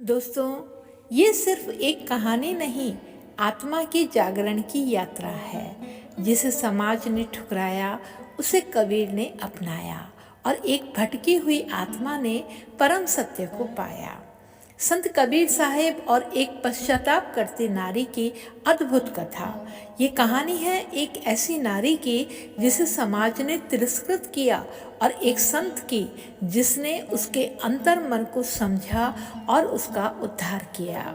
दोस्तों, ये सिर्फ एक कहानी नहीं, आत्मा की जागरण की यात्रा है। जिसे समाज ने ठुकराया, उसे कबीर ने अपनाया और एक भटकी हुई आत्मा ने परम सत्य को पाया। संत कबीर साहिब और एक पश्चाताप करती नारी की अद्भुत कथा। ये कहानी है एक ऐसी नारी की जिसे समाज ने तिरस्कृत किया और एक संत की जिसने उसके अंतर मन को समझा और उसका उद्धार किया।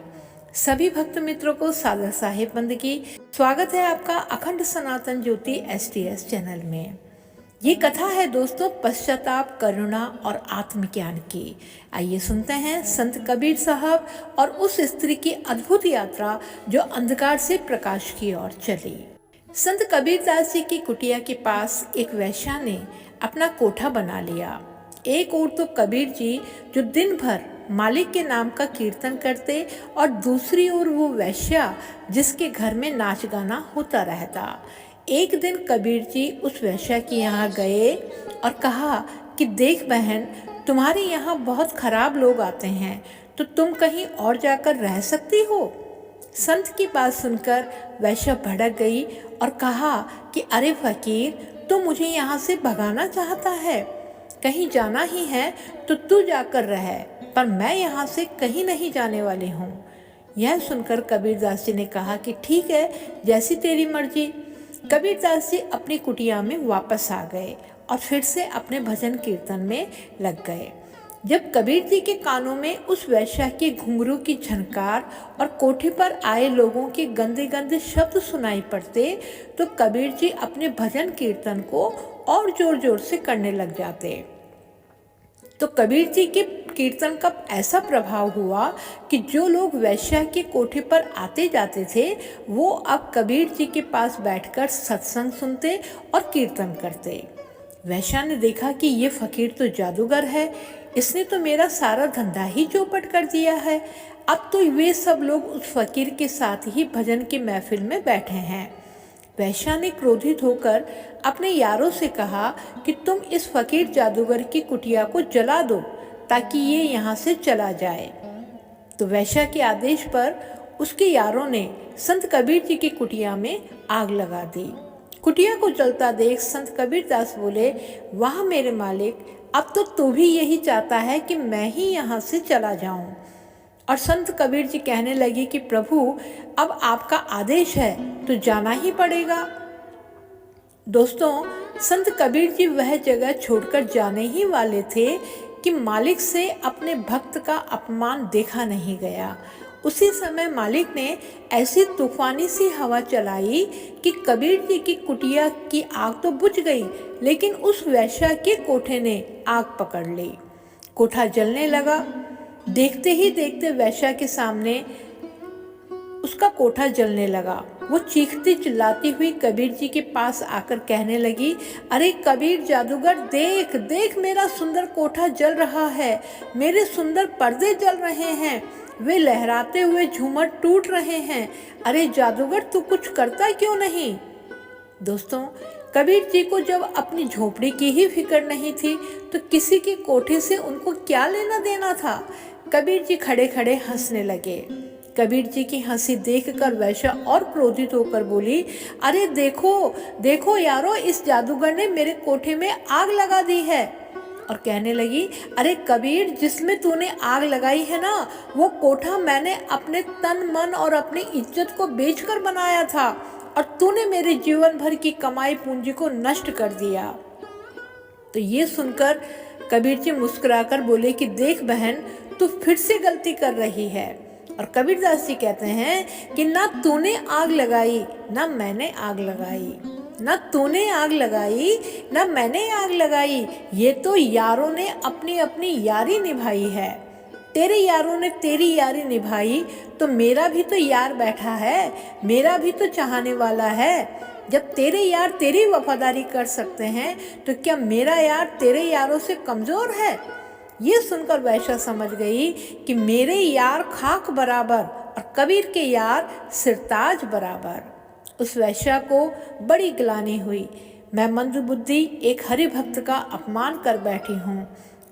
सभी भक्त मित्रों को सागर साहिब बंदगी स्वागत है आपका अखंड सनातन ज्योति STS चैनल में। ये कथा है दोस्तों पश्चाताप, करुणा और आत्मज्ञान की। आइए सुनते हैं संत कबीर साहब और उस स्त्री की अद्भुत यात्रा जो अंधकार से प्रकाश की ओर चली। संत कबीरदास जी की कुटिया के पास एक वैश्या ने अपना कोठा बना लिया। एक ओर तो कबीर जी जो दिन भर मालिक के नाम का कीर्तन करते और दूसरी ओर वो वैश्या जिसके घर में नाच गाना होता रहता। एक दिन कबीर जी उस वैश्या के यहाँ गए और कहा कि देख बहन, तुम्हारे यहाँ बहुत खराब लोग आते हैं, तो तुम कहीं और जाकर रह सकती हो। संत की बात सुनकर वैश्या भड़क गई और कहा कि अरे फकीर, तू मुझे यहाँ से भगाना चाहता है। कहीं जाना ही है तो तू जाकर रह, पर मैं यहाँ से कहीं नहीं जाने वाली हूँ। यह सुनकर कबीरदास जी ने कहा कि ठीक है, जैसी तेरी मर्जी। कबीरदास जी अपनी कुटिया में वापस आ गए और फिर से अपने भजन कीर्तन में लग गए। जब कबीर जी के कानों में उस वैश्या के घुंघरू की झनकार और कोठे पर आए लोगों के गंदे गंदे शब्द सुनाई पड़ते, तो कबीर जी अपने भजन कीर्तन को और जोर जोर से करने लग जाते। तो कबीर जी के कीर्तन का ऐसा प्रभाव हुआ कि जो लोग वैश्या के कोठे पर आते जाते थे, वो अब कबीर जी के पास बैठकर सत्संग सुनते और कीर्तन करते। वैश्या ने देखा कि ये फकीर तो जादूगर है, इसने तो मेरा सारा धंधा ही चौपट कर दिया है। अब तो वे सब लोग उस फकीर के साथ ही भजन की महफिल में बैठे हैं। वैश्या ने क्रोधित होकर अपने यारों से कहा कि तुम इस फकीर जादूगर की कुटिया को जला दो ताकि ये यहाँ से चला जाए। तो वैश्या के आदेश पर उसके यारों ने संत कबीर जी की कुटिया में आग लगा दी। कुटिया को जलता देख संत कबीरदास बोले, वाह मेरे मालिक, अब तो तू भी यही चाहता है कि मैं ही यहाँ से चला जाऊं। और संत कबीर जी कहने लगे कि प्रभु, अब आपका आदेश है तो जाना ही पड़ेगा। दोस्तों, संत कबीर जी वह जगह छोड़कर जाने ही वाले थे कि मालिक से अपने भक्त का अपमान देखा नहीं गया। उसी समय मालिक ने ऐसी तूफानी सी हवा चलाई कि कबीर जी की कुटिया की आग तो बुझ गई, लेकिन उस वैश्या के कोठे ने आग पकड़ ली। कोठा जलने लगा। देखते ही देखते वैश्या के सामने उसका कोठा जलने लगा। वो चीखती चिल्लाती हुई कबीर जी के पास आकर कहने लगी, अरे कबीर जादूगर, देख देख, मेरा सुंदर कोठा जल रहा है, मेरे सुंदर पर्दे जल रहे हैं, वे लहराते हुए झूमर टूट रहे हैं। अरे जादूगर, तू कुछ करता क्यों नहीं। दोस्तों, कबीर जी को जब अपनी झोपड़ी की ही फिक्र नहीं थी तो किसी के कोठे से उनको क्या लेना देना था। कबीर जी खड़े खड़े हंसने लगे। कबीर जी की हंसी देखकर वैश्या और क्रोधित होकर बोली, अरे देखो देखो यारो, इस जादूगर ने मेरे कोठे में आग लगा दी है। और कहने लगी, अरे कबीर, जिसमें तूने आग लगाई है ना, वो कोठा मैंने अपने तन मन और अपनी इज्जत को बेचकर बनाया था, और तूने मेरे जीवन भर की कमाई पूंजी को नष्ट कर दिया। तो ये सुनकर कबीर जी मुस्कुराकर बोले कि देख बहन, तू फिर से गलती कर रही है। और कबीरदास जी कहते हैं कि ना तूने आग लगाई ना मैंने आग लगाई, ना तूने आग लगाई ना मैंने आग लगाई, ये तो यारों ने अपनी अपनी यारी निभाई है। तेरे यारों ने तेरी यारी निभाई तो मेरा भी तो यार बैठा है, मेरा भी तो चाहने वाला है। जब तेरे यार तेरी वफादारी कर सकते हैं तो क्या मेरा यार तेरे यारों से कमज़ोर है। ये सुनकर वैश्या समझ गई कि मेरे यार खाक बराबर और कबीर के यार सिरताज बराबर। उस वैश्या को बड़ी ग्लानि हुई। मैं मंदबुद्धि एक हरि भक्त का अपमान कर बैठी हूँ।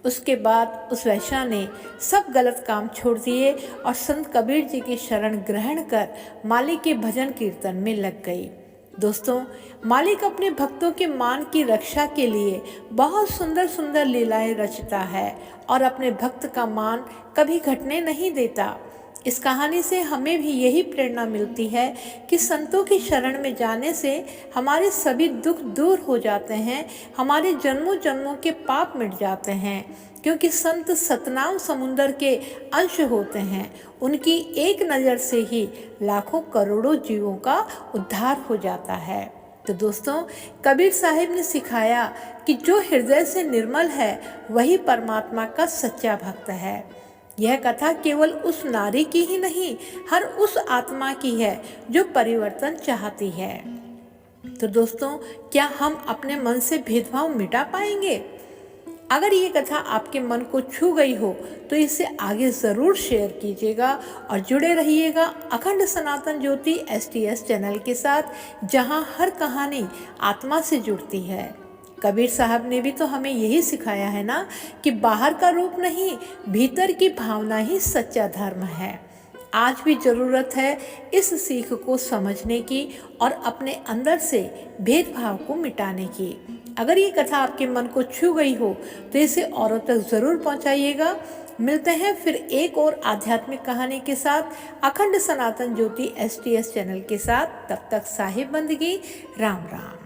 उसके बाद उस वैश्या ने सब गलत काम छोड़ दिए और संत कबीर जी की शरण ग्रहण कर मालिक के भजन कीर्तन में लग गई। दोस्तों, मालिक अपने भक्तों के मान की रक्षा के लिए बहुत सुंदर सुंदर लीलाएं रचता है और अपने भक्त का मान कभी घटने नहीं देता। इस कहानी से हमें भी यही प्रेरणा मिलती है कि संतों की शरण में जाने से हमारे सभी दुख दूर हो जाते हैं, हमारे जन्मों जन्मों के पाप मिट जाते हैं, क्योंकि संत सतनाम समुंदर के अंश होते हैं। उनकी एक नज़र से ही लाखों करोड़ों जीवों का उद्धार हो जाता है। तो दोस्तों, कबीर साहिब ने सिखाया कि जो हृदय से निर्मल है वही परमात्मा का सच्चा भक्त है। यह कथा केवल उस नारी की ही नहीं, हर उस आत्मा की है जो परिवर्तन चाहती है। तो दोस्तों, क्या हम अपने मन से भेदभाव मिटा पाएंगे? अगर ये कथा आपके मन को छू गई हो तो इसे आगे ज़रूर शेयर कीजिएगा और जुड़े रहिएगा अखंड सनातन ज्योति STS चैनल के साथ, जहां हर कहानी आत्मा से जुड़ती है। कबीर साहब ने भी तो हमें यही सिखाया है ना कि बाहर का रूप नहीं, भीतर की भावना ही सच्चा धर्म है। आज भी ज़रूरत है इस सीख को समझने की और अपने अंदर से भेदभाव को मिटाने की। अगर ये कथा आपके मन को छू गई हो तो इसे औरों तक ज़रूर पहुंचाइएगा। मिलते हैं फिर एक और आध्यात्मिक कहानी के साथ अखंड सनातन ज्योति STS चैनल के साथ। तब तक साहिब बंदगी, राम राम।